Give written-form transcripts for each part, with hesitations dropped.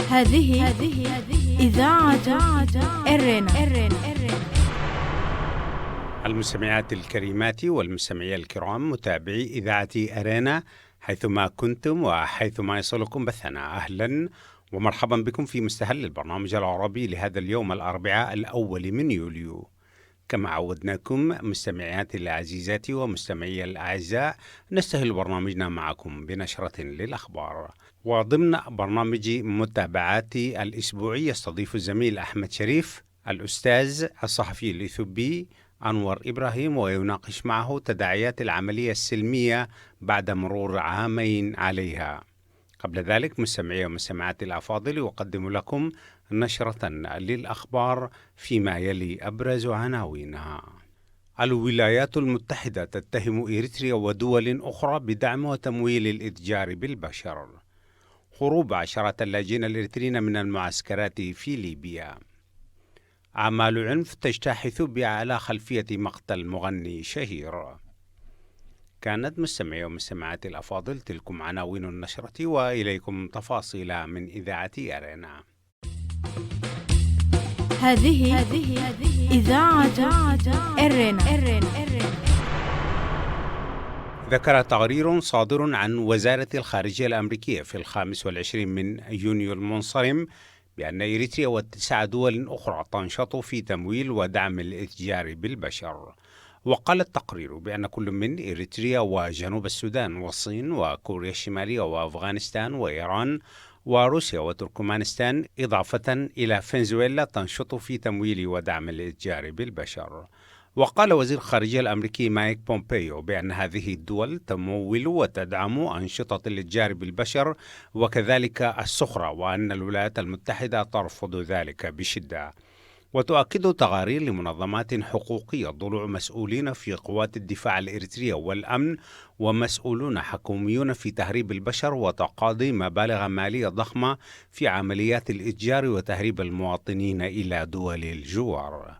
هذه إذاعة إرنا. المستمعات الكريمات والمستمعي الكرام، متابعي إذاعة أرينا حيثما كنتم وحيثما يصلكم بثنا، أهلا ومرحبا بكم في مستهل البرنامج العربي لهذا اليوم الأربعاء الأول من يوليو. كما عودناكم مستمعاتي العزيزات ومستمعي الأعزاء، نستهل برنامجنا معكم بنشرة للأخبار. وضمن برنامج متابعاتي الأسبوعي يستضيف الزميل أحمد شريف الأستاذ الصحفي الإثيوبي أنور إبراهيم، ويناقش معه تداعيات العملية السلمية بعد مرور عامين عليها. قبل ذلك مستمعي ومستمعاتي الأفاضل، يقدم لكم نشرة للأخبار فيما يلي أبرز عناوينها. الولايات المتحدة تتهم إريتريا ودول أخرى بدعم وتمويل الإتجار بالبشر. هروب عشرات اللاجئين الإريتريين من المعسكرات في ليبيا. أعمال عنف تجتاح إثيوبيا على خلفية مقتل مغني شهير. كانت مستمعي ومستمعاتي الأفاضل تلكم عناوين النشرة، وإليكم تفاصيل من إذاعة أرينا. هذه إذاعة إرنا. ذكر تقرير صادر عن وزارة الخارجية الأمريكية في 25 من يونيو المنصرم بأن إريتريا و9 دول أخرى تنشط في تمويل ودعم الإتجار بالبشر. وقال التقرير بأن كل من إريتريا وجنوب السودان والصين وكوريا الشمالية وأفغانستان وإيران وروسيا وتركمانستان، إضافة إلى فنزويلا، تنشط في تمويل ودعم الإتجار بالبشر. وقال وزير الخارجية الأمريكي مايك بومبيو بأن هذه الدول تمول وتدعم أنشطة الإتجار بالبشر وكذلك السخرة، وأن الولايات المتحدة ترفض ذلك بشدة. وتؤكد تقارير لمنظمات حقوقية ضلوع مسؤولين في قوات الدفاع الإريترية والأمن ومسؤولون حكوميون في تهريب البشر وتقاضي مبالغ مالية ضخمة في عمليات الإتجار وتهريب المواطنين إلى دول الجوار.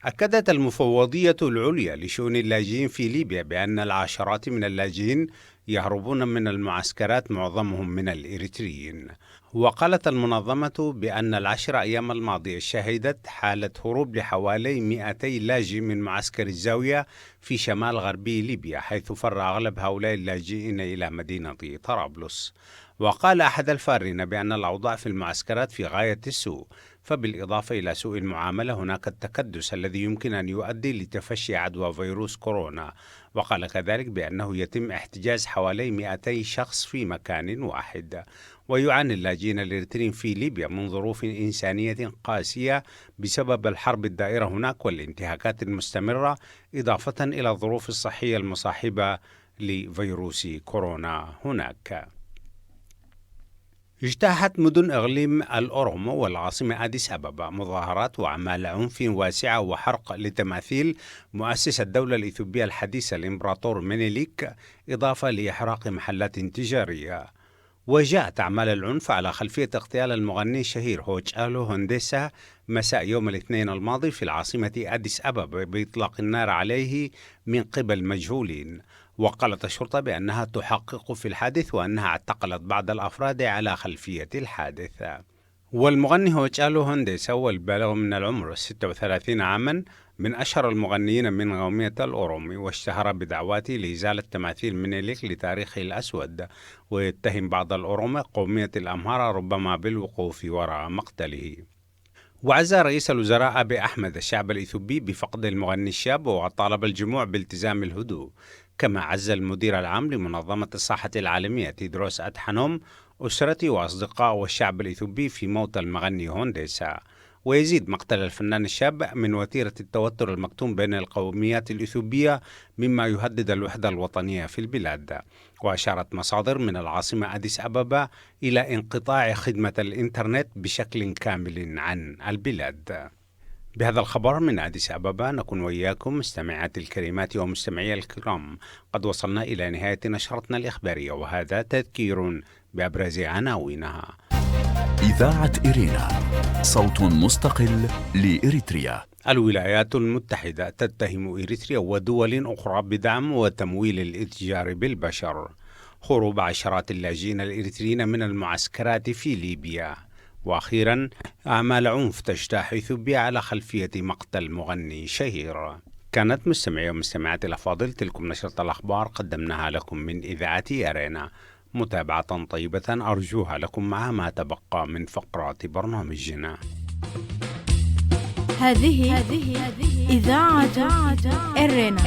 أكدت المفوضية العليا لشؤون اللاجئين في ليبيا بأن العشرات من اللاجئين يهربون من المعسكرات، معظمهم من الإريتريين. وقالت المنظمة بأن ال10 أيام الماضية شهدت حالة هروب لحوالي 200 لاجئ من معسكر الزاوية في شمال غربي ليبيا، حيث فر أغلب هؤلاء اللاجئين إلى مدينة طرابلس. وقال أحد الفارين بأن الأوضاع في المعسكرات في غاية السوء، فبالإضافة إلى سوء المعاملة هناك التكدس الذي يمكن أن يؤدي لتفشي عدوى فيروس كورونا. وقال كذلك بأنه يتم احتجاز حوالي 200 شخص في مكان واحد. ويعاني اللاجئين الإريتريين في ليبيا من ظروف إنسانية قاسية بسبب الحرب الدائرة هناك والانتهاكات المستمرة، إضافة إلى الظروف الصحية المصاحبة لفيروس كورونا هناك. اجتاحت مدن إقليم الأورومو والعاصمة أديس أبابا مظاهرات وأعمال عنف واسعة وحرق لتماثيل مؤسس الدولة الإثيوبية الحديثة الإمبراطور مينيليك، إضافة لإحراق محلات تجارية. وجاءت أعمال العنف على خلفية اغتيال المغني الشهير هوتشالو هونديسا مساء يوم الاثنين الماضي في العاصمة أديس أبابا بإطلاق النار عليه من قبل مجهولين. وقالت الشرطة بأنها تحقق في الحادث وأنها اعتقلت بعض الأفراد على خلفية الحادث. والمغني هوتشالو هونديسا والبالغ من العمر 36 عاما من أشهر المغنيين من قومية الأورومي، واشتهر بدعواته لإزالة تماثيل مينيليك لتاريخه الأسود، ويتهم بعض الأورومي قومية الأمهار ربما بالوقوف وراء مقتله. وعزى رئيس الوزراء أبي أحمد الشعب الإثيوبي بفقد المغني الشاب، وطالب الجموع بالتزام الهدوء. كما عز المدير العام لمنظمة الصحة العالمية تيدروس أدحانوم أسرتي وأصدقاء والشعب الإثيوبي في موت المغني هونديسا. ويزيد مقتل الفنان الشاب من وتيرة التوتر المكتوم بين القوميات الإثيوبية مما يهدد الوحدة الوطنية في البلاد. وأشارت مصادر من العاصمة أديس أبابا إلى انقطاع خدمة الإنترنت بشكل كامل عن البلاد. بهذا الخبر من أديس أبابا نكون وإياكم مستمعات الكريمات ومستمعي الكرام قد وصلنا إلى نهاية نشرتنا الإخبارية، وهذا تذكير بأبرز عناوينها. إذاعة إرينا، صوت مستقل لإريتريا. الولايات المتحدة تتهم إريتريا ودول أخرى بدعم وتمويل الإتجار بالبشر. هروب عشرات اللاجئين الإريتريين من المعسكرات في ليبيا. وأخيرا أعمال عنف تجتاح إثيوبيا على خلفية مقتل مغني شهير. كانت مستمعي ومستمعاتي الأفاضل تلكم نشرة الأخبار قدمناها لكم من إذاعة أرينا. متابعة طيبة أرجوها لكم مع ما تبقى من فقرات برنامجنا. هذه إذاعة أرينا.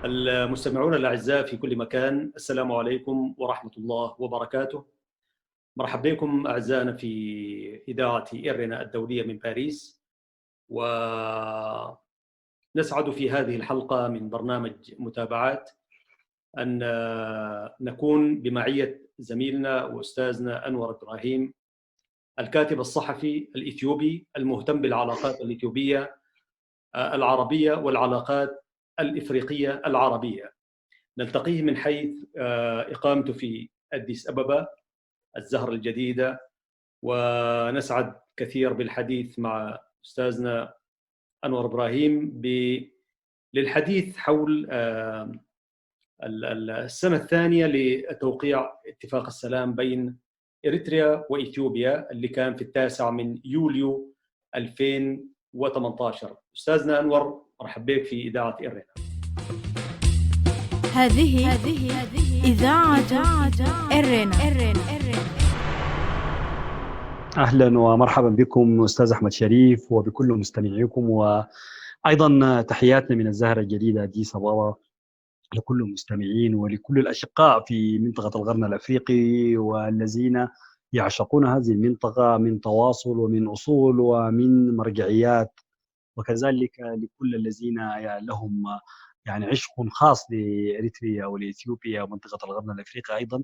المستمعون الأعزاء في كل مكان، السلام عليكم ورحمة الله وبركاته. مرحبا بكم أعزائنا في إذاعة أرينا الدولية من باريس، ونسعد في هذه الحلقة من برنامج متابعات أن نكون بمعية زميلنا وأستاذنا أنور إبراهيم، الكاتب الصحفي الإثيوبي المهتم بالعلاقات الإثيوبية العربية والعلاقات الإفريقية العربية. نلتقيه من حيث إقامته في أديس أبابا الزهرة الجديدة، ونسعد كثير بالحديث مع أستاذنا أنور إبراهيم للحديث حول السنة الثانية لتوقيع اتفاق السلام بين إريتريا وإثيوبيا اللي كان في 9 من يوليو 2018. أستاذنا أنور، مرحبا بك في إذاعة أرينا. هذه إذاعة أرينا. أهلا ومرحبا بكم أستاذ أحمد شريف وبكل مستمعيكم، وأيضا تحياتنا من الزهرة الجديدة أديس أبابا لكل المستمعين ولكل الأشقاء في منطقة القرن الأفريقي والذين يعشقون هذه المنطقة من تواصل ومن أصول ومن مرجعيات، وكذلك لكل الذين لهم يعني عشق خاص لإريتريا ولإثيوبيا ومنطقة القرن الأفريقي أيضا.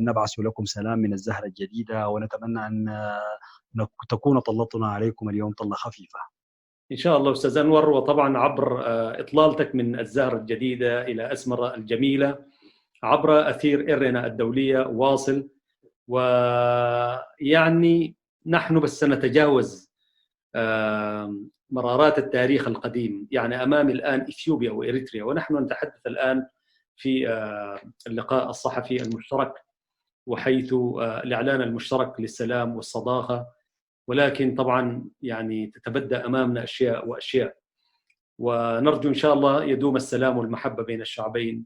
نبعث لكم سلام من الزهرة الجديدة، ونتمنى أن تكون طلتنا عليكم اليوم طلة خفيفة إن شاء الله أستاذ أنور. وطبعا عبر إطلالتك من الزهرة الجديدة إلى أسمرة الجميلة عبر أثير أرينا الدولية واصل، ويعني نحن بس سنتجاوز مرارات التاريخ القديم. يعني أمامي الآن إثيوبيا وإريتريا، ونحن نتحدث الآن في اللقاء الصحفي المشترك وحيث الإعلان المشترك للسلام والصداقة، ولكن طبعا يعني تتبدأ أمامنا أشياء وأشياء، ونرجو إن شاء الله يدوم السلام والمحبة بين الشعبين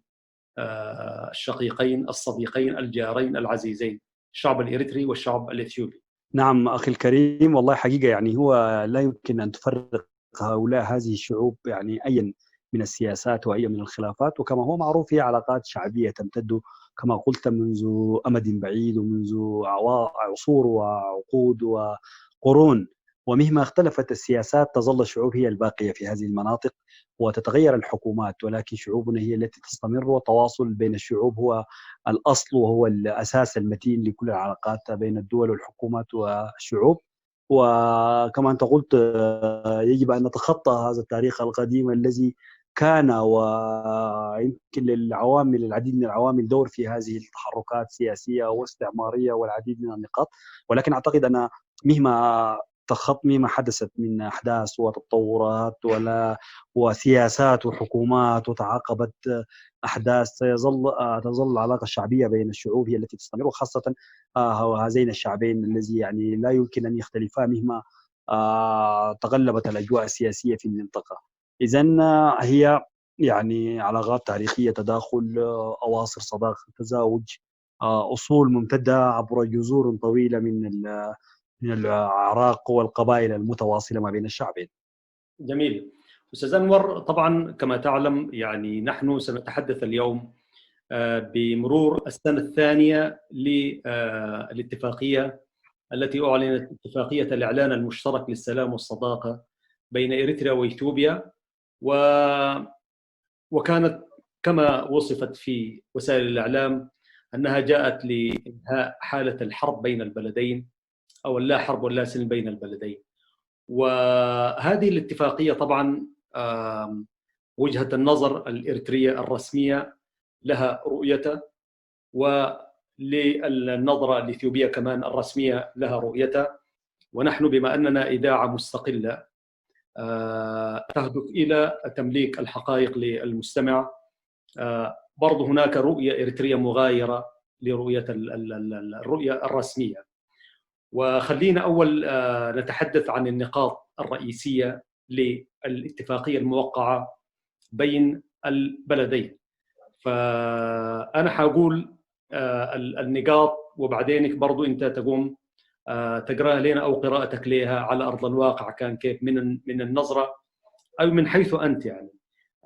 الشقيقين الصديقين الجارين العزيزين، الشعب الإريتري والشعب الإثيوبي. نعم أخي الكريم، والله حقيقة يعني هو لا يمكن أن تفرق هؤلاء هذه الشعوب يعني أي من السياسات وأي من الخلافات، وكما هو معروف هي علاقات شعبية تمتد كما قلت منذ أمد بعيد ومنذ عصور وعقود وقرون، ومهما اختلفت السياسات تظل الشعوب هي الباقية في هذه المناطق وتتغير الحكومات، ولكن شعوبنا هي التي تستمر، والتواصل بين الشعوب هو الأصل وهو الأساس المتين لكل العلاقات بين الدول والحكومات والشعوب. وكما أنت قلت يجب أن نتخطى هذا التاريخ القديم الذي كان ويمكن للعوامل العديد من العوامل دور في هذه التحركات السياسية واستعمارية والعديد من النقاط، ولكن أعتقد أن مهما حدثت من أحداث وتطورات وسياسات وحكومات وتعاقبت أحداث تظل العلاقة الشعبية بين الشعوب هي التي تستمر، وخاصة هذين الشعبين الذي يعني لا يمكن أن يختلفا مهما تغلبت الأجواء السياسية في المنطقة. إذن هي يعني علاقات تاريخية، تداخل، أواصر صداقة، تزاوج، أصول ممتدة عبر جذور طويلة من الأعراق والقبائل المتواصلة ما بين الشعبين. جميل. أستاذ أنور، طبعا كما تعلم يعني نحن سنتحدث اليوم بمرور السنة الثانية للاتفاقية التي أعلنت اتفاقية الإعلان المشترك للسلام والصداقة بين إريتريا وإثيوبيا، وكانت كما وصفت في وسائل الإعلام أنها جاءت لإنهاء حالة الحرب بين البلدين، أو اللا حرب ولا سلم بين البلدين. وهذه الاتفاقية طبعا وجهة النظر الإريترية الرسمية لها رؤيتها، وللنظرة الإثيوبية كمان الرسمية لها رؤيتها. ونحن بما أننا إذاعة مستقلة تهدف إلى تمليك الحقائق للمستمع، برضو هناك رؤية إريترية مغايرة لرؤية الرؤية الرسمية. وخلينا أول نتحدث عن النقاط الرئيسية للاتفاقية الموقعة بين البلدين. فأنا حقول النقاط، وبعدين برضو أنت تقوم تقرأها لنا أو قراءتك لها على أرض الواقع كان كيف من النظرة أو من حيث أنت. يعني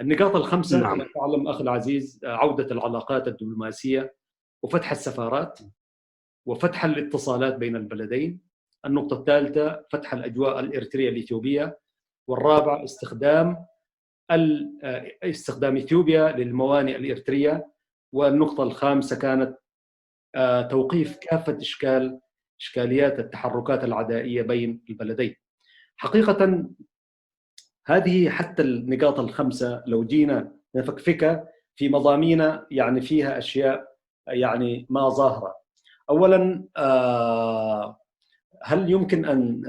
النقاط الخمسة كما تعلم أخي العزيز: عودة العلاقات الدبلوماسية، وفتح السفارات، وفتح الاتصالات بين البلدين. النقطة الثالثة: فتح الأجواء الإريترية الإثيوبية. والرابعة: استخدام إثيوبيا للموانئ الإريترية. والنقطة الخامسة كانت توقيف كافة إشكاليات التحركات العدائية بين البلدين. حقيقة هذه حتى النقاط الخمسة لو جينا نفكفكها في مضامين يعني فيها أشياء يعني ما ظاهرة. أولا، هل يمكن أن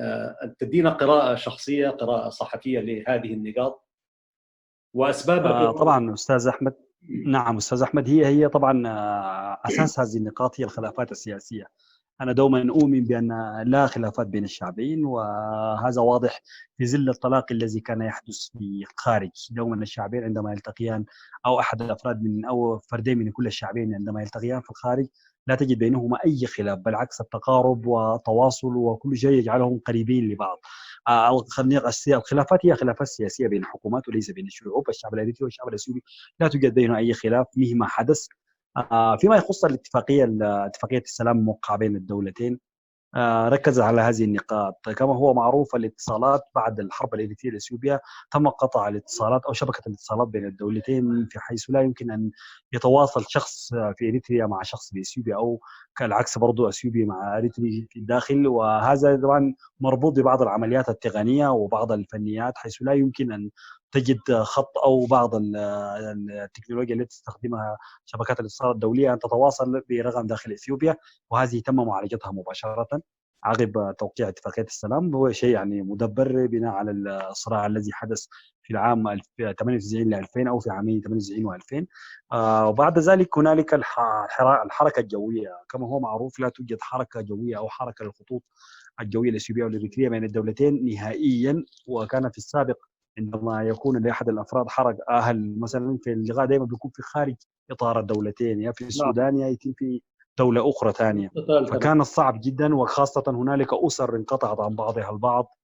تدينا قراءة شخصية، قراءة صحفية لهذه النقاط وأسبابها؟ طبعا أستاذ أحمد. نعم أستاذ أحمد، هي طبعا أساس هذه النقاط هي الخلافات السياسية. أنا دوما أؤمن بأن لا خلافات بين الشعبين، وهذا واضح في ظل الطلاق الذي كان يحدث في الخارج. دوما الشعبين عندما يلتقيان، أو أحد الأفراد أو فردين من كل الشعبين عندما يلتقيان في الخارج، لا تجد بينهما أي خلاف، بالعكس التقارب والتواصل وكل شيء يجعلهم قريبين لبعض. الخلافات هي خلافات سياسية بين الحكومات وليس بين الشعوب. الشعب الإريتري والشعب الأثيوبي لا توجد بينهم أي خلاف مهما حدث. فيما يخص اتفاقية السلام الموقعة بين الدولتين، ركز على هذه النقاط. كما هو معروف، الاتصالات بعد الحرب الإريترية الأثيوبية تم قطع الاتصالات أو شبكة الاتصالات بين الدولتين، في حيث لا يمكن أن يتواصل شخص في إريتريا مع شخص في إثيوبيا، أو كالعكس برضو أثيوبي مع إريتري في الداخل. وهذا طبعا مربوط ببعض العمليات التقنية وبعض الفنيات، حيث لا يمكن أن تجد خط أو بعض التكنولوجيا التي تستخدمها شبكات الاتصال الدولية أن تتواصل برقم داخل إثيوبيا، وهذه تم معالجتها مباشرة عقب توقيع اتفاقية السلام. هو شيء يعني مدبر بناء على الصراع الذي حدث في العام 98 ل 2000 أو في عامين 98 و2000. وبعد ذلك هنالك الحركة الجوية. كما هو معروف، لا توجد حركة جوية أو حركة للخطوط الجوية الإثيوبية والإريترية بين الدولتين نهائيا. وكان في السابق عندما يكون لأحد الأفراد حرج مثلا في اللقاء، دائما بيكون في خارج إطار الدولتين، يا في السودان يا يتم في دولة أخرى ثانية. فكان صعب جدا، وخاصة هنالك أسر انقطعت عن بعضها البعض،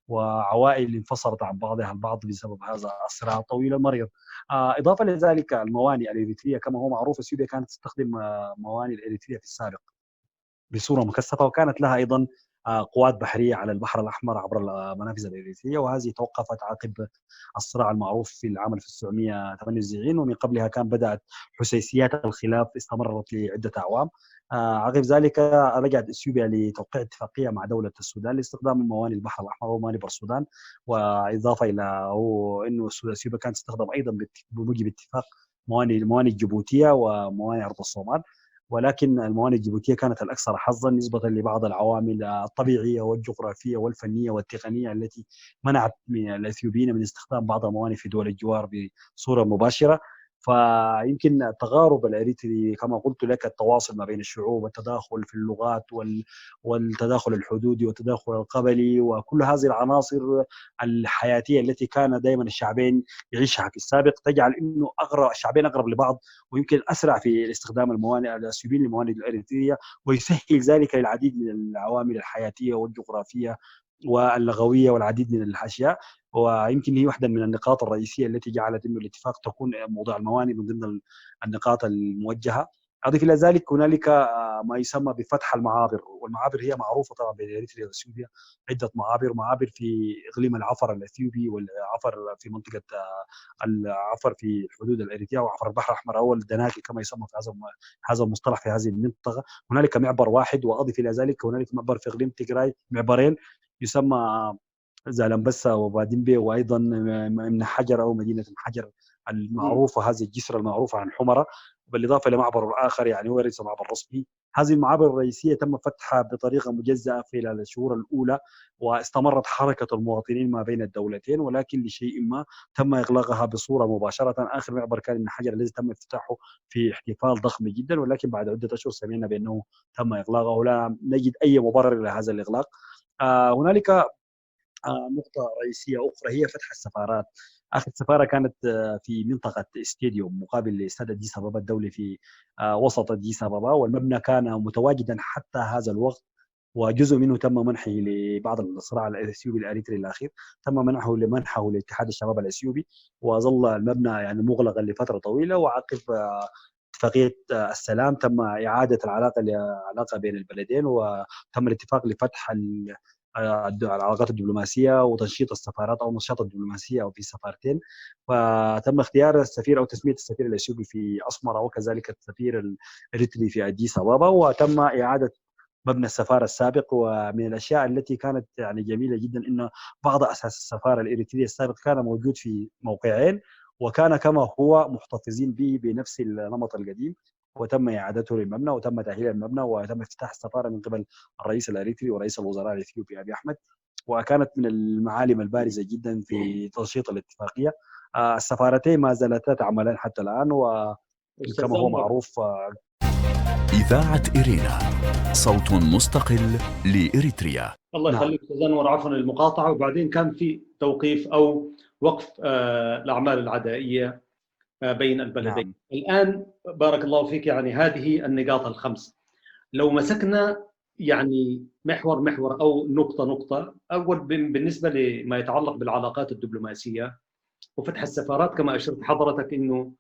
وعوائل انفصلت عن بعضها البعض بسبب هذا الصراع الطويل المرير. إضافة لذلك الموانئ الإريترية، كما هو معروف إثيوبيا كانت تستخدم موانئ الإريترية في السابق بصورة مكثفة، وكانت لها أيضا قوات بحرية على البحر الأحمر عبر المنافذ الإريترية، وهذه توقفت عقب الصراع المعروف في العام 1998. ومن قبلها كان بدأت حسيسيات الخلاف استمرت لعدة أعوام. عقب ذلك رجعت إثيوبيا لتوقيع اتفاقية مع دولة السودان لاستخدام موانئ البحر الأحمر وموانئ السودان، وإضافة إلى أنه إثيوبيا كانت تستخدم أيضا بموجب اتفاق موانئ الجيبوتية وموانئ أرض الصومال. ولكن الموانئ الجيبوتية كانت الأكثر حظا نسبة لبعض العوامل الطبيعية والجغرافية والفنية والتقنية التي منعت من الإثيوبيين من استخدام بعض الموانئ في دول الجوار بصورة مباشرة. فيمكن التغارب الإريتري كما قلت لك، التواصل ما بين الشعوب والتداخل في اللغات والتداخل الحدودي والتداخل القبلي وكل هذه العناصر الحياتية التي كان دائما الشعبين يعيشها في السابق، تجعل انه الشعبين اقرب لبعض، ويمكن اسرع في استخدام الموانئ الاثيوبيين للموانئ الاريتريه، ويسهل ذلك للعديد من العوامل الحياتيه والجغرافيه واللغويه والعديد من الاشياء. ويمكن هي واحده من النقاط الرئيسيه التي جعلت انه الاتفاق تكون موضوع الموانئ من ضمن النقاط الموجهه. اضيف الى ذلك هنالك ما يسمى بفتح المعابر، والمعابر هي معروفه طبعا بين اريتريا واثيوبيا، عده معابر في اقليم العفر الاثيوبي، والعفر في منطقه العفر في حدود الاريتريا، وعفر البحر الاحمر او الدناكي كما يسمى في هذا المصطلح في هذه المنطقه. هنالك معبر واحد، واضيف الى ذلك هنالك معبر في اقليم تيغراي، معبرين يسمى زالمبسا وبادمبي، وايضا من حجر او مدينه حجر المعروفه، هذه الجسر المعروفه عن حمره، بالاضافه لمعبر اخر يعني هو ليس معبر رسمي هذه المعابر الرئيسية تم فتحها بطريقة مجزأة خلال الشهور الأولى، واستمرت حركة المواطنين ما بين الدولتين، ولكن لشيء ما تم إغلاقها بصورة مباشرة. آخر معبر كان الحجر الذي تم افتتاحه في احتفال ضخم جدا، ولكن بعد عدة أشهر سمعنا بأنه تم إغلاقه ولا نجد أي مبرر لهذا الإغلاق. هنالك نقطة رئيسية أخرى هي فتح السفارات. آخر سفارة كانت في منطقة استاديوم مقابل استاد أديس أبابا الدولي في وسط أديس أبابا، والمبنى كان متواجدا حتى هذا الوقت، وجزء منه تم منحه لبعض الصراع الأثيوبي الأريتري الأخير، تم منحه لاتحاد الشباب الأثيوبي، وظل المبنى يعني مغلقا لفترة طويلة. وعقب اتفاقية السلام تم إعادة العلاقة بين البلدين، وتم الاتفاق لفتح العلاقات الدبلوماسية وتنشيط السفارات أو نشاط الدبلوماسية أو في سفارتين. فتم اختيار السفير أو تسمية السفير الأثيوبي في أسمرة، وكذلك السفير الإريتري في أديس أبابا، وتم إعادة مبنى السفارة السابق. ومن الأشياء التي كانت يعني جميلة جدا أن بعض أساس السفارة الإريترية السابق كان موجود في موقعين، وكان كما هو محتفظين به بنفس النمط القديم، وتم إعادته للمبنى وتم تأهيل المبنى وتم افتتاح السفارة من قبل الرئيس الأريتري ورئيس الوزراء الإثيوبي أبي أحمد، وكانت من المعالم البارزة جدا في تنشيط الاتفاقية. السفارتين ما زالتا تعملان حتى الآن، وكما هو معروف. إذاعة إرينا، صوت مستقل لإريتريا. الله يخليك أستاذ أنور، عفوا المقاطعة. وبعدين كان في توقيف أو وقف الأعمال العدائية بين البلدين. نعم. الآن بارك الله فيك، يعني هذه النقاط الخمس لو مسكنا يعني محور أو نقطة. أول بالنسبة لما يتعلق بالعلاقات الدبلوماسية وفتح السفارات، كما أشرت حضرتك إنه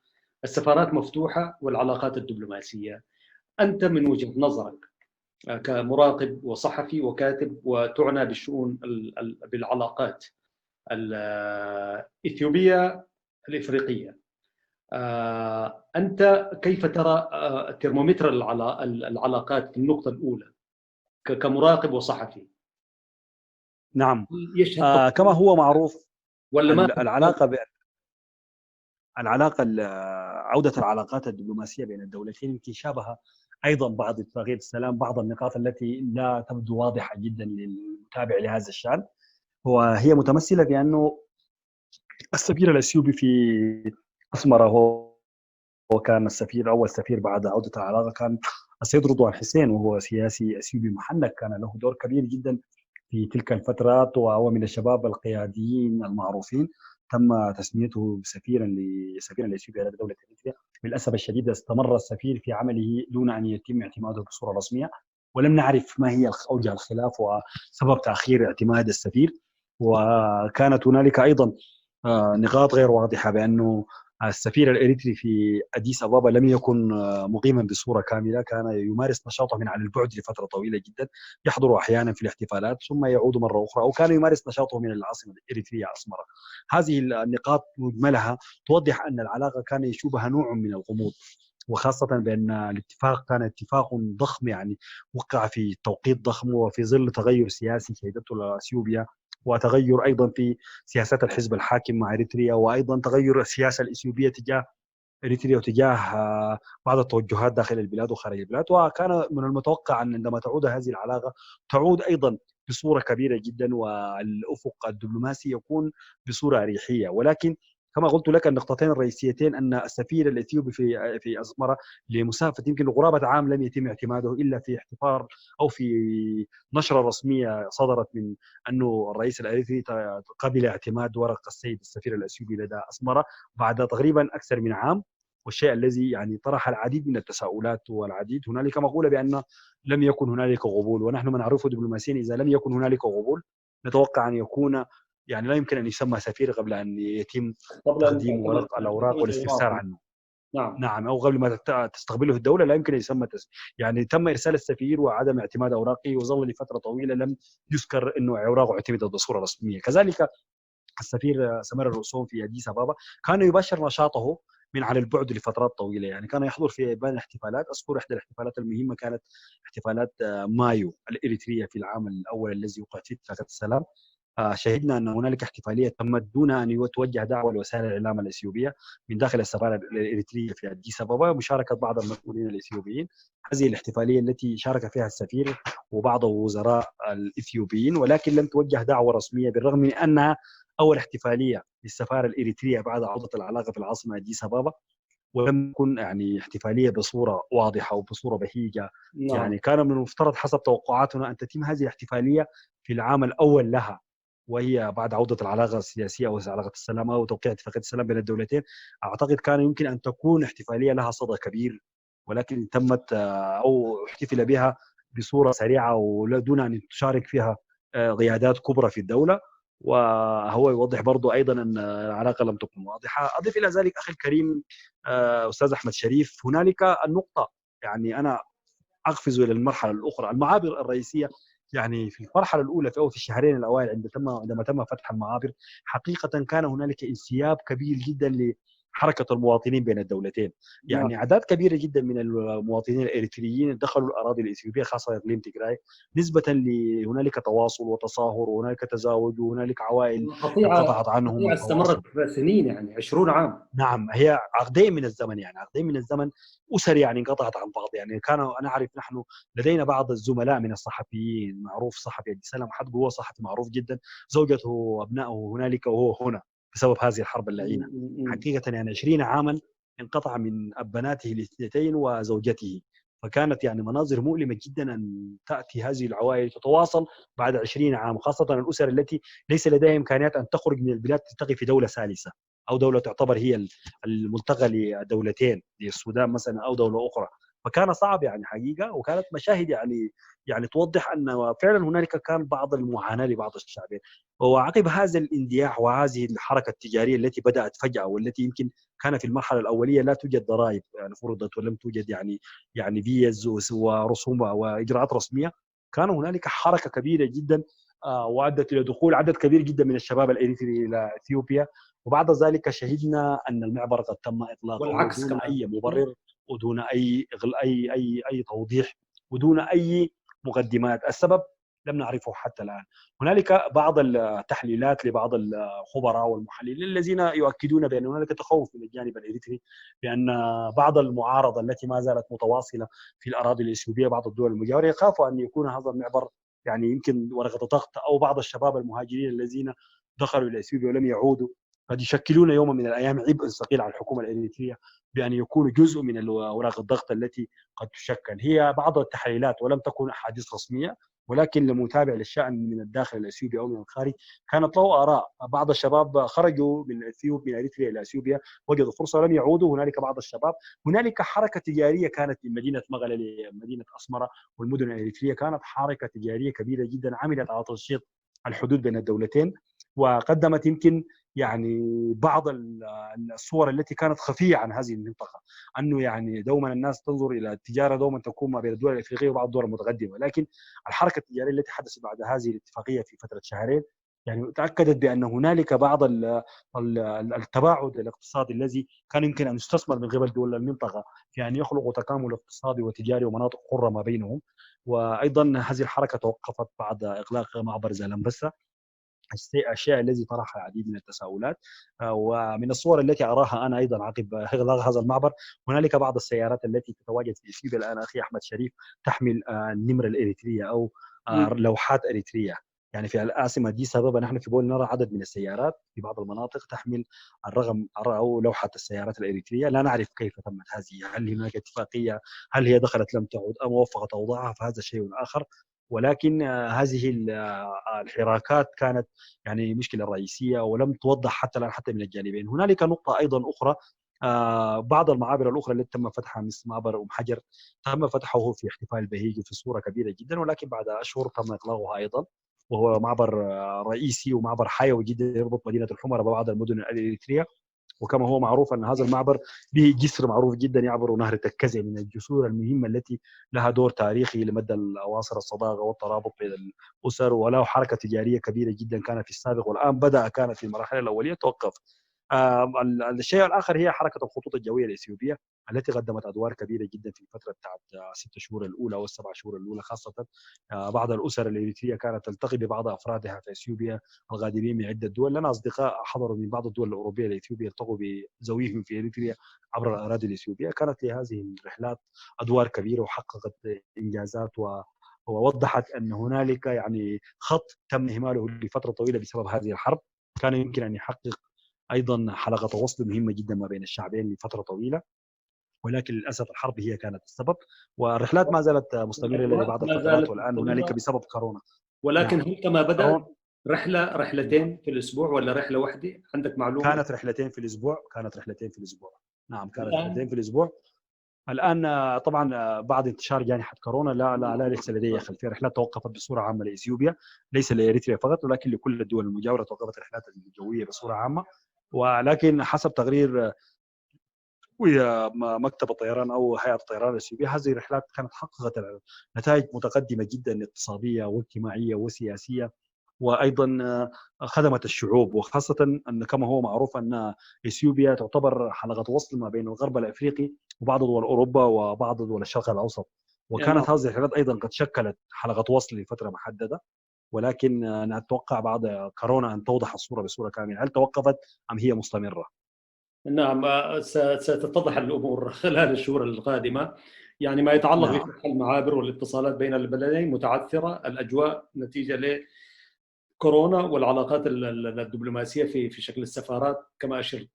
السفارات مفتوحة والعلاقات الدبلوماسية، أنت من وجهة نظرك كمراقب وصحفي وكاتب وتعنى بالشؤون بالعلاقات الإثيوبية الإفريقية، أنت كيف ترى ترمومتر العلاقات في النقطة الأولى كمراقب وصحفي؟ نعم، كما هو معروف ولا ما العلاقة عودة العلاقات الدبلوماسية بين الدولتين يمكن شابه أيضا بعض اتفاقية السلام بعض النقاط التي لا تبدو واضحة جدا للمتابع لهذا الشأن، وهي متمثلة بأنه السفير الأثيوبي في أسمرة هو كان السفير أول سفير بعد عودة العلاقة، كان السيد رضوان حسين، وهو سياسي أثيوبي محنك كان له دور كبير جدا في تلك الفترات، وهو من الشباب القياديين المعروفين. تم تسميته سفيرا الأثيوبي على دولة إريتريا. للأسف الشديد استمر السفير في عمله دون أن يتم اعتماده بصورة رسمية، ولم نعرف ما هي أوجه الخلاف وسبب تأخير اعتماد السفير. وكانت هنالك أيضا نقاط غير واضحة، بأنه السفير الإريتري في أديس أبابا لم يكن مقيما بصورة كاملة، كان يمارس نشاطه من على البعد لفترة طويلة جدا، يحضر أحيانا في الاحتفالات ثم يعود مرة أخرى، أو كان يمارس نشاطه من العاصمة الإريترية أسمرة. هذه النقاط مجملها توضح أن العلاقة كان يشوبها نوع من الغموض، وخاصة بأن الاتفاق كان اتفاق ضخم، يعني وقع في توقيت ضخم وفي ظل تغير سياسي شهدته أثيوبيا، وتغير أيضا في سياسات الحزب الحاكم مع إريتريا، وأيضا تغير السياسة الإثيوبية تجاه إريتريا وتجاه بعض التوجهات داخل البلاد وخارج البلاد. وكان من المتوقع أن عندما تعود هذه العلاقة تعود أيضا بصورة كبيرة جدا، والأفق الدبلوماسي يكون بصورة أريحية. ولكن كما قلت لك النقطتين الرئيسيتين أن السفير الإثيوبي في أسمرة لمسافة يمكن قرابة عام لم يتم اعتماده إلا في احتفال أو في نشرة رسمية صدرت من أنه الرئيس الإريتري قبل اعتماد ورق السيد السفير الإثيوبي لدى أسمرة بعد تقريبا أكثر من عام. والشيء الذي يعني طرح العديد من التساؤلات والعديد، هنالك مقولة بأن لم يكن هنالك قبول، ونحن ما نعرفه دبلوماسيا إذا لم يكن هنالك قبول نتوقع أن يكون يعني لا يمكن أن يسمى سفير قبل أن يتم تقديم ورق الأوراق والاستفسار عنه. نعم، أو قبل ما تستقبله الدولة لا يمكن أن يسمى يعني تم إرسال السفير وعدم اعتماد أوراقه، وظل لفترة طويلة لم يذكر أنه أوراقه اعتمدت بصورة رسمية. كذلك السفير سمير الرؤسوم في أديس أبابا كان يباشر نشاطه من على البعد لفترات طويلة، يعني كان يحضر في بين الاحتفالات. أذكر إحدى الاحتفالات المهمة كانت احتفالات مايو الإريترية في العام الأول الذي وقع فيه اتفاقية السلام، شهدنا أن هنالك احتفالية تمت دون أن توجه دعوة لوسائل الإعلام الإثيوبية من داخل السفارة الإريترية في أديس أبابا ومشاركة بعض المسؤولين الإثيوبيين. هذه الاحتفالية التي شارك فيها السفير وبعض الوزراء الإثيوبيين، ولكن لم توجه دعوة رسمية بالرغم من أنها أول احتفالية للسفارة الإريترية بعد عودة العلاقة في العاصمة أديس أبابا، ولم تكن يعني احتفالية بصورة واضحة وبصورة بهيجة. يعني كان من المفترض حسب توقعاتنا أن تتم هذه الاحتفالية في العام الأول لها، وهي بعد عودة العلاقة السياسية أو علاقة السلام أو توقيع اتفاقية السلام بين الدولتين. أعتقد كان يمكن أن تكون احتفالية لها صدى كبير، ولكن تمت أو احتفل بها بصورة سريعة ودون أن تشارك فيها قيادات كبرى في الدولة. وهو يوضح برضو أيضا أن العلاقة لم تكن واضحة. أضيف إلى ذلك أخي الكريم أستاذ أحمد شريف، هنالك النقطة يعني أنا أقفز إلى المرحلة الأخرى. المعابر الرئيسية يعني في المرحلة الأولى في الشهرين الأوائل عندما تم فتح المعابر، حقيقة كان هنالك انسياب كبير جدا لحركة المواطنين بين الدولتين. يعني أعداد كبيرة جدا من المواطنين الإريتريين دخلوا الأراضي الإثيوبية خاصة إقليم تيغراي، نسبة لهنالك تواصل وتصاهر وهنالك تزاوج وهنالك عوائل انقطعت عنهم. استمرت سنين يعني 20 عام. نعم، هي عقدين من الزمن، يعني عقدين من الزمن أسر يعني انقطعت عن بعض. يعني أنا أعرف نحن لدينا بعض الزملاء من الصحفيين، معروف صحفي عبد السلام حد هو صحفي معروف جدا، زوجته وأبنائه هنالك وهو هنا بسبب هذه الحرب اللعينة. حقيقة يعني 20 عاما انقطع من بناته الاثنتين وزوجته، فكانت يعني مناظر مؤلمة جدا أن تأتي هذه العوائل تتواصل بعد 20 عام، خاصة الأسر التي ليس لديها إمكانيات أن تخرج من البلاد تلتقي في دولة ثالثة أو دولة تعتبر هي الملتقى لدولتين للسودان مثلا أو دولة أخرى. فكان صعب يعني حقيقة، وكانت مشاهد يعني توضح أن فعلا هنالك كان بعض المعاناة لبعض الشعبين. وعقب هذا الاندياح وهذه الحركة التجارية التي بدأت فجأة والتي يمكن كان في المرحلة الأولية لا توجد ضرائب يعني فرضت ولم توجد يعني فيز ورسوم وإجراءات رسمية، كان هنالك حركة كبيرة جدا وأدت إلى دخول عدد كبير جدا من الشباب الإريتري إلى إثيوبيا. وبعد ذلك شهدنا أن المعبر قد تم إطلاقه بدون أي مبرر ودون أي توضيح ودون أي مقدمات. السبب لم نعرفه حتى الآن. هنالك بعض التحليلات لبعض الخبراء والمحللين الذين يؤكدون بأن هنالك تخوف من الجانب الإريتري بأن بعض المعارضة التي ما زالت متواصلة في الأراضي الإثيوبية بعض الدول المجاورة يخافوا أن يكون هذا المعبر يعني يمكن ورقة ضغط، أو بعض الشباب المهاجرين الذين دخلوا إلى إثيوبيا ولم يعودوا قد يشكلون يوما من الأيام عبء ثقيل على الحكومة الإريترية بأن يكونوا جزء من أوراق الضغط التي قد تشكل. هي بعض التحليلات ولم تكن أحاديث رسمية، ولكن لمتابع للشأن من الداخل الأثيوبي أو من الخارج كانت له آراء. بعض الشباب خرجوا من إريتريا إلى أثيوبيا وجدوا فرصة ولم يعودوا. هنالك بعض الشباب، هنالك حركة تجارية كانت من مدينة مغلة لمدينة أسمرة والمدن الإريترية، كانت حركة تجارية كبيرة جدا عملت على تنشيط الحدود بين الدولتين، وقدمت يمكن يعني بعض الصور التي كانت خفية عن هذه المنطقة، أنه يعني دوما الناس تنظر إلى التجارة دوما تكون ما بين الدول الأفريقية وبعض الدول المتقدمة، لكن الحركة التجارية التي حدثت بعد هذه الاتفاقية في فترة شهرين يعني تأكدت بأن هنالك بعض التباعد الاقتصادي الذي كان يمكن أن يستثمر من قبل دول المنطقة في أن يخلقوا تكامل اقتصادي وتجاري ومناطق حرة ما بينهم. وأيضا هذه الحركة توقفت بعد إغلاق معبر زالنبسا، الشيء الذي طرح العديد من التساؤلات. ومن الصور التي أراها أنا أيضا عقب إغلاق هذا المعبر هنالك بعض السيارات التي تتواجد في إثيوبيا الآن أخي أحمد شريف تحمل النمر الإريترية أو لوحات إريترية. يعني في العاصمة أديس أبابا نحن في بول نرى عدد من السيارات في بعض المناطق تحمل الرقم أو لوحة السيارات الإريترية. لا نعرف كيف تمت هذه، هل هناك اتفاقية، هل هي دخلت لم تعود أم وفقت أوضاعها، فهذا شيء آخر. ولكن هذه الحراكات كانت يعني مشكلة رئيسية ولم توضح حتى الآن حتى من الجانبين. هنالك نقطة أيضا أخرى، بعض المعابر الأخرى التي تم فتحها مثل معبر أم حجر تم فتحه في احتفال بهيج في صورة كبيرة جدا، ولكن بعد أشهر تم إغلاقها أيضا، وهو معبر رئيسي ومعبر حيوي جدا يربط مدينة الحمرة ببعض المدن الإريترية. وكما هو معروف أن هذا المعبر به جسر معروف جدا يعبر نهر تكزي من الجسور المهمة التي لها دور تاريخي لمدى الأواصر الصداقة والترابط بين الأسر، وله حركة تجارية كبيرة جدا كانت في السابق والآن كانت في المراحل الأولية توقف. الشيء الآخر هي حركة الخطوط الجوية الإثيوبية التي قدمت أدوار كبيرة جدا في الفترة بتاعت 6 شهور الأولى أو ال7 شهور الأولى خاصة. بعض الأسر الإريترية كانت تلتقي ببعض أفرادها في إثيوبيا القادمين من عدة دول. لنا أصدقاء حضروا من بعض الدول الأوروبية لإثيوبيا التقوا بزويهم في إريتريا عبر الأراضي الإثيوبية. كانت لهذه الرحلات أدوار كبيرة وحققت إنجازات ووضحت أن هنالك يعني خط تم إهماله لفترة طويلة بسبب هذه الحرب، كان يمكن أن يحقق أيضا حلقة وصل مهمة جدا ما بين الشعبين لفترة طويلة، ولكن للأسف الحرب هي كانت السبب، والرحلات ما زالت مستمرة لبعض ما الفترات، زالت والآن مستمرة. هنالك بسبب كورونا. ولكن نعم. هل كما بدأ رحلتين في الأسبوع ولا رحلة واحدة؟ عندك معلومة؟ كانت رحلتين في الأسبوع. نعم، كانت رحلتين في الأسبوع. الآن طبعا بعد انتشار جائحة كورونا لا ليس لدي خلفية. رحلات توقفت بصورة عامة لإثيوبيا، ليس لإريتريا فقط، ولكن لكل الدول المجاورة توقفت الرحلات الجوية بصورة عامة. ولكن حسب تقرير مكتب الطيران او هيئه الطيران الاثيوبيه، هذه الرحلات كانت حققت نتائج متقدمه جدا اقتصاديه واجتماعيه وسياسيه، وايضا خدمت الشعوب، وخاصه ان كما هو معروف ان اثيوبيا تعتبر حلقه وصل ما بين الغرب الافريقي وبعض دول اوروبا وبعض دول الشرق الاوسط، وكانت هذه الرحلات ايضا قد شكلت حلقه وصل لفتره محدده. ولكن نتوقع بعد كورونا ان توضح الصوره بصوره كامله، هل توقفت ام هي مستمره؟ نعم، ستتضح الأمور خلال الشهور القادمة. يعني ما يتعلق بفتح المعابر والاتصالات بين البلدين متعثرة الأجواء نتيجة لكورونا والعلاقات الدبلوماسية في شكل السفارات كما أشرت.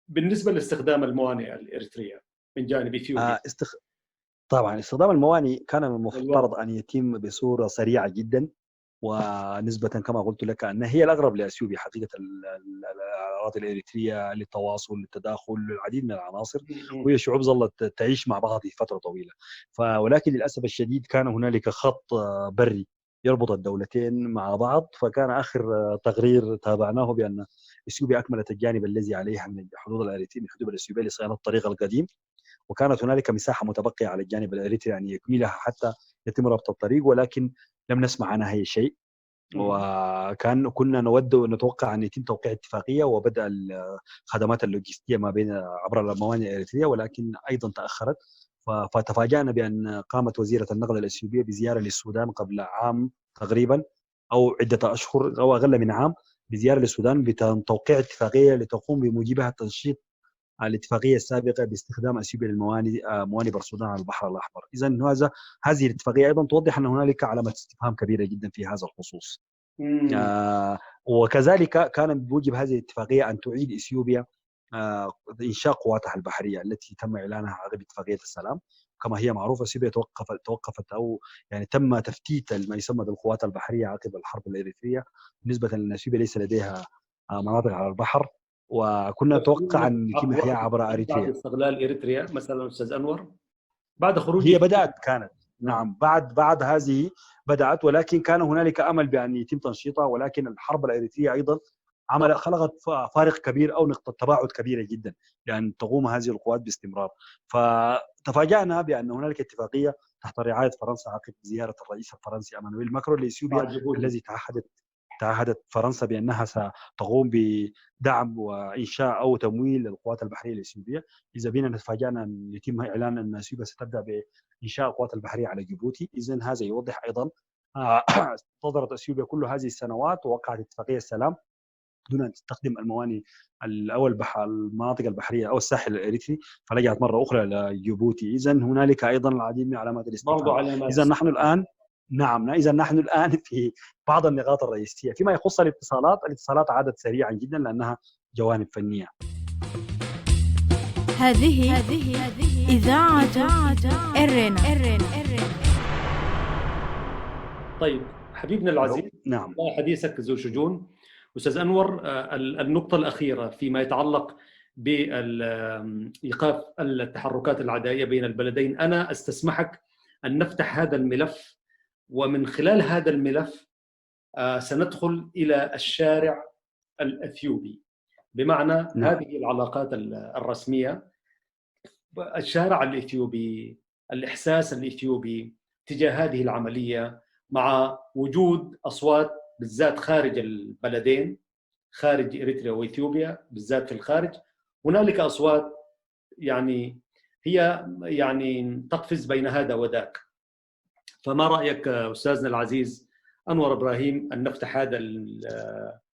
بالنسبة لاستخدام الموانئ الإريترية من جانب إثيوبيا، طبعا استخدام الموانئ كان من المفترض أن يتم بصورة سريعة جدا، ونسبة كما قلت لك أنها هي الأقرب لأثيوبيا حقيقة. الأراضي الإريترية للتواصل للتداخل للعديد من العناصر، وهي شعوب ظلت تعيش مع بعض فترة طويلة. ولكن للأسف الشديد كان هنالك خط بري يربط الدولتين مع بعض، فكان آخر تقرير تابعناه بأن إثيوبيا أكملت الجانب الذي عليها من الحدود الإريترية، من الحدود الإثيوبية لصيانة الطريق القديم، وكانت هنالك مساحة متبقية على الجانب الإريتري أن يكملها حتى يتم ربط الطريق، ولكن لم نسمع عنها أي شيء. كنا نتوقع أن يتم توقيع اتفاقية وبدأ الخدمات اللوجستية ما بين عبر الموانئ الإريترية، ولكن أيضا تأخرت. فتفاجأنا بأن قامت وزيرة النقل الإثيوبية بزيارة للسودان قبل عام تقريبا أو عدة أشهر أو أقل من عام، بزيارة للسودان بتوقيع اتفاقية لتقوم بموجبها تنشيط الاتفاقيه السابقه باستخدام اثيوبيا موانئ السودان على البحر الاحمر. اذا هذه الاتفاقيه ايضا توضح ان هنالك علامه استفهام كبيره جدا في هذا الخصوص. وكذلك كان بموجب هذه الاتفاقيه ان تعيد اثيوبيا انشاء قواتها البحريه التي تم اعلانها عقب اتفاقيه السلام. كما هي معروفه اثيوبيا توقفت او يعني تم تفتيت ما يسمى بالقوات البحريه عقب الحرب الاريتريه، نسبه لان اثيوبيا ليس لديها مناطق على البحر، وكنا نتوقع ان يتم احياء عبر اريتريا. بعد استغلال اريتريا مثلا استاذ انور، بعد خروج هي بدات كانت نعم بعد هذه بدات، ولكن كان هنالك امل بان يتم تنشيطها، ولكن الحرب الاريتريه ايضا خلقت فارق كبير او نقطه تباعد كبيره جدا لان تقوم هذه القوات باستمرار. فتفاجأنا بان هنالك اتفاقيه تحت رعايه فرنسا عقب زياره الرئيس الفرنسي ايمانويل ماكرون لاثيوبيا، الذي تعهدت فرنسا بأنها ستقوم بدعم وإنشاء أو تمويل القوات البحرية الإثيوبية. إذا بنا نتفاجأنا أن يتم إعلان أن إثيوبيا ستبدأ بإنشاء القوات البحرية على جيبوتي. إذن هذا يوضح أيضا انتظرت إثيوبيا كل هذه السنوات ووقعت اتفاقية السلام دون أن تستخدم الموانئ أو المناطق البحرية أو الساحل الإريتري، فلجأت مرة أخرى لجيبوتي. إذن هنالك أيضا العديد من علامات الاستفهام. إذا نحن الآن في بعض النقاط الرئيسية. فيما يخص الاتصالات عادت سريعا جدا لأنها جوانب فنية. هذه إذاعة إرنا. طيب حبيبنا العزيز، نعم، حديثك ذو شجون. أستاذ أنور، النقطة الأخيرة فيما يتعلق بإيقاف التحركات العدائية بين البلدين، أنا أستسمحك أن نفتح هذا الملف، ومن خلال هذا الملف سندخل إلى الشارع الأثيوبي، بمعنى هذه العلاقات الرسمية، الشارع الإثيوبي، الإحساس الإثيوبي تجاه هذه العملية، مع وجود أصوات بالذات خارج البلدين خارج إريتريا وإثيوبيا بالذات في الخارج. هنالك أصوات يعني هي يعني تقفز بين هذا وذاك. فما رأيك أستاذنا العزيز أنور إبراهيم أن نفتح هذا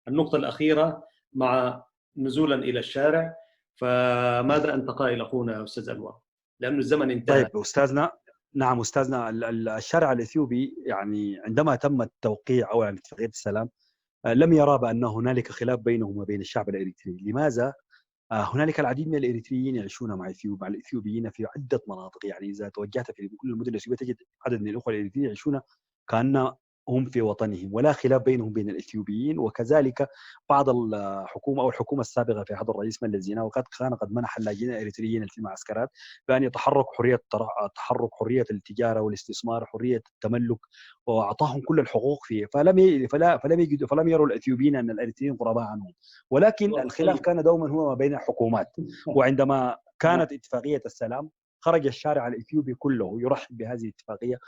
النقطة الأخيرة مع نزولا إلى الشارع؟ فماذا أنت قائل أخونا أستاذ أنور؟ لأنه الزمن انتهى. طيب أستاذنا، نعم أستاذنا، الشارع الإثيوبي يعني عندما تم التوقيع أو يعني اتفاقية السلام لم يرى بأن هنالك خلاف بينهم وبين الشعب الإريتري. لماذا؟ هنالك العديد من الإريتريين يعيشون مع الإثيوبيين في عدة مناطق. يعني إذا توجهت في كل المدن الإثيوبية تجد عدد من الأخوة الإريتريين يعيشون كأن هم في وطنهم، ولا خلاف بينهم بين الإثيوبيين. وكذلك بعض الحكومة أو الحكومة السابقة في أحد الرئيس مالي زيناوي وقد كان قد منح اللاجئين الإريتريين في المعسكرات بأن يتحركوا حرية التحرك، حرية التجارة والاستثمار، حرية التملك، وأعطاهم كل الحقوق فيه. فلم يروا الإثيوبيين أن الإريتريين غرباء عنهم، ولكن الخلاف كان دوما هو ما بين الحكومات. وعندما كانت اتفاقية السلام خرج الشارع الإثيوبي كله يرحب بهذه الاتفاقية،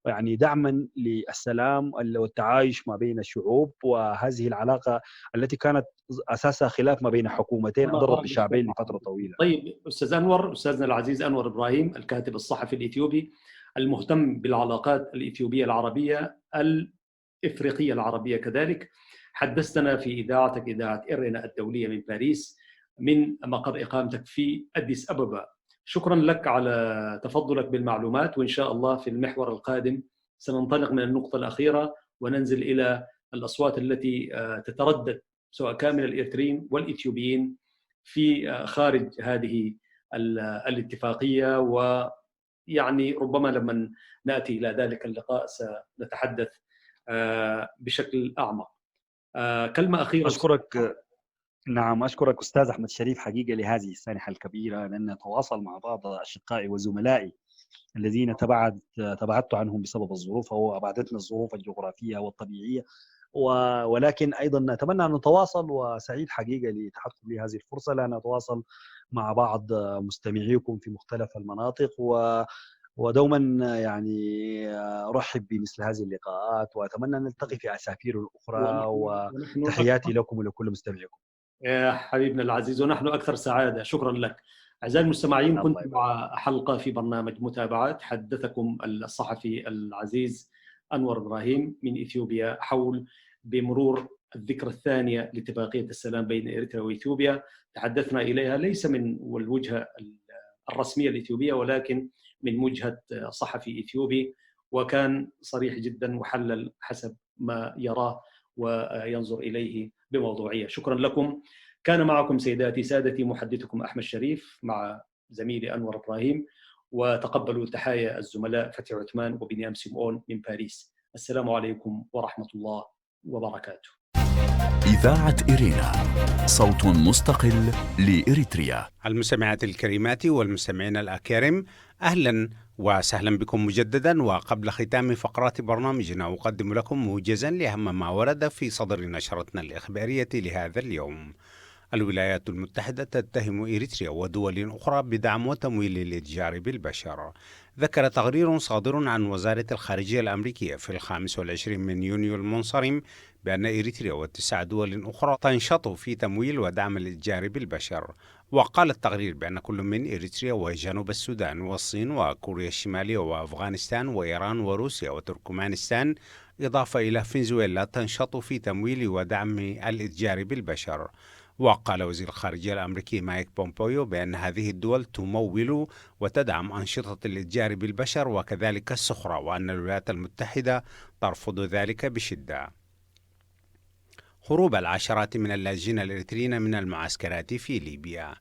يعني دعما للسلام والتعايش ما بين الشعوب، وهذه العلاقة التي كانت أساسها خلاف ما بين حكومتين أضرت بشعبين لفترة طويلة. طيب أستاذ أنور، أستاذنا العزيز أنور إبراهيم الكاتب الصحفي الإثيوبي المهتم بالعلاقات الإثيوبية العربية الإفريقية العربية كذلك، حدثتنا في إذاعتك إذاعة إرنا الدولية من باريس من مقر إقامتك في أديس أبابا. شكرا لك على تفضلك بالمعلومات، وإن شاء الله في المحور القادم سننطلق من النقطة الأخيرة وننزل إلى الأصوات التي تتردد سواء كان من الإريتريين والإثيوبيين في خارج هذه الاتفاقية. ويعني ربما لما نأتي إلى ذلك اللقاء سنتحدث بشكل أعمق. كلمة أخيرة. أشكرك أستاذ أحمد شريف حقيقة لهذه السانحة الكبيرة، لأن أتواصل مع بعض أشقائي وزملائي الذين تبعدت عنهم بسبب الظروف أو أبعدتنا الظروف الجغرافية والطبيعية، ولكن أيضا نتمنى أن نتواصل، وسعيد حقيقة لتحقق لي هذه الفرصة لأن أتواصل مع بعض مستمعيكم في مختلف المناطق، ودوما يعني أرحب بمثل هذه اللقاءات، وأتمنى أن نلتقي في أسافير أخرى. وتحياتي لكم ولكل مستمعيكم. يا حبيبنا العزيز، ونحن أكثر سعادة. شكرا لك. أعزائي المستمعين، كنت مع حلقة في برنامج متابعات، حدثكم الصحفي العزيز أنور إبراهيم من إثيوبيا حول بمرور الذكرى الثانية لاتفاقية السلام بين إريتريا وإثيوبيا. تحدثنا إليها ليس من الوجهة الرسمية الإثيوبية ولكن من وجهة صحفي إثيوبي، وكان صريح جدا وحلل حسب ما يراه وينظر إليه بموضوعية. شكرا لكم. كان معكم سيداتي سادتي محدثكم أحمد شريف مع زميلي أنور إبراهيم، وتقبلوا تحايا الزملاء فتحي عثمان وبنيام سيمون من باريس. السلام عليكم ورحمة الله وبركاته. إذاعة إرينا، صوت مستقل لإريتريا. المستمعات الكريمات والمستمعين الأكارم، أهلا وسهلا بكم مجددا. وقبل ختام فقرات برنامجنا أقدم لكم موجزا لأهم ما ورد في صدر نشرتنا الإخبارية لهذا اليوم. الولايات المتحدة تتهم إريتريا ودول أخرى بدعم وتمويل الإتجار بالبشر. ذكر تقرير صادر عن وزارة الخارجية الأمريكية في 25 من يونيو المنصرم بأن إريتريا و9 دول أخرى تنشط في تمويل ودعم الإتجار بالبشر. وقال التقرير بأن كل من إريتريا وجنوب السودان والصين وكوريا الشمالية وأفغانستان وإيران وروسيا وتركمانستان إضافة إلى فنزويلا تنشط في تمويل ودعم الإتجار بالبشر. وقال وزير الخارجية الأمريكي مايك بومبيو بأن هذه الدول تمول وتدعم أنشطة الإتجار بالبشر وكذلك السخرة، وأن الولايات المتحدة ترفض ذلك بشدة. هروب العشرات من اللاجئين الإريتريين من المعسكرات في ليبيا.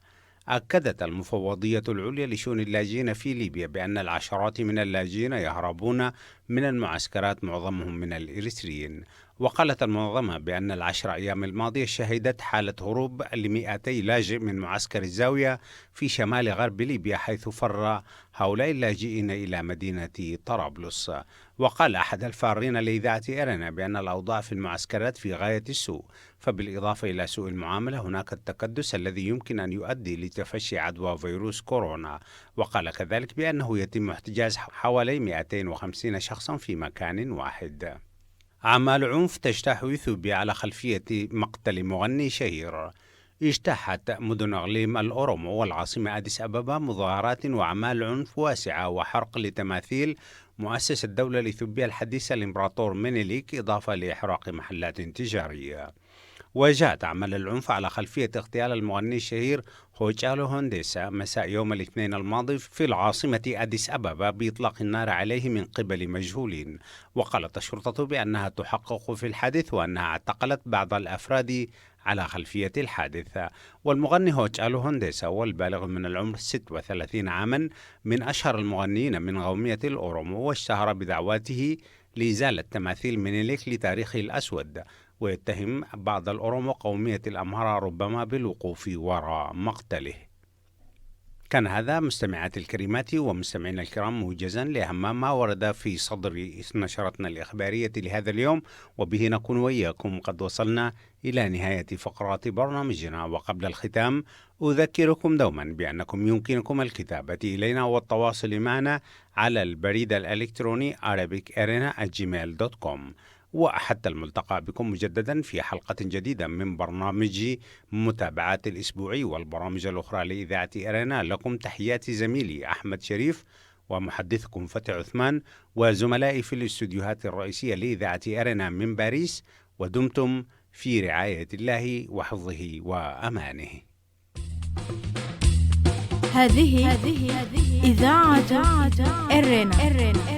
أكدت المفوضية العليا لشؤون اللاجئين في ليبيا بأن العشرات من اللاجئين يهربون من المعسكرات معظمهم من الإريتريين. وقالت المنظمة بأن ال10 أيام الماضية شهدت حالة هروب ل200 لاجئ من معسكر الزاوية في شمال غرب ليبيا، حيث فر هؤلاء اللاجئين إلى مدينة طرابلس. وقال أحد الفارين لإذاعة إرنا بأن الأوضاع في المعسكرات في غاية السوء، فبالإضافة إلى سوء المعاملة هناك التكدس الذي يمكن أن يؤدي لتفشي عدوى فيروس كورونا. وقال كذلك بأنه يتم احتجاز حوالي 250 شخصا في مكان واحد. أعمال عنف تجتاح إثيوبيا على خلفية مقتل مغني شهير. اجتاحت مدن إقليم الأورومو والعاصمة أديس أبابا مظاهرات وأعمال عنف واسعة وحرق لتماثيل مؤسس الدولة الإثيوبية الحديثة الإمبراطور مينيليك، إضافة لإحراق محلات تجارية. وجاءت أعمال العنف على خلفية اغتيال المغني الشهير هوتشالو هونديسا مساء يوم الاثنين الماضي في العاصمة أديس أبابا بإطلاق النار عليه من قبل مجهولين. وقالت الشرطة بأنها تحقق في الحادث وأنها اعتقلت بعض الأفراد على خلفية الحادث. والمغني هوتشالو هونديسا والبالغ من العمر 36 عاما من أشهر المغنيين من قومية الأورومو، واشتهر بدعواته لإزالة تماثيل مينيليك لتاريخه الأسود، ويتهم بعض الأورومو قومية الأمهرة ربما بالوقوف وراء مقتله. كان هذا مستمعاتي الكريمات ومستمعينا الكرام موجزا لأهم ما ورد في صدر نشرتنا الإخبارية لهذا اليوم، وبه نكون وإياكم قد وصلنا إلى نهاية فقرات برنامجنا. وقبل الختام أذكركم دوما بأنكم يمكنكم الكتابة إلينا والتواصل معنا على البريد الإلكتروني arabicirena@gmail.com. وحتى الملتقى بكم مجددا في حلقة جديدة من برنامج متابعات الأسبوعي والبرامج الأخرى لإذاعة إرينا. لكم تحياتي زميلي أحمد شريف ومحدثكم فتح عثمان وزملائي في الاستوديوهات الرئيسية لإذاعة إرينا من باريس، ودمتم في رعاية الله وحفظه وأمانه. هذه إذاعة إرينا.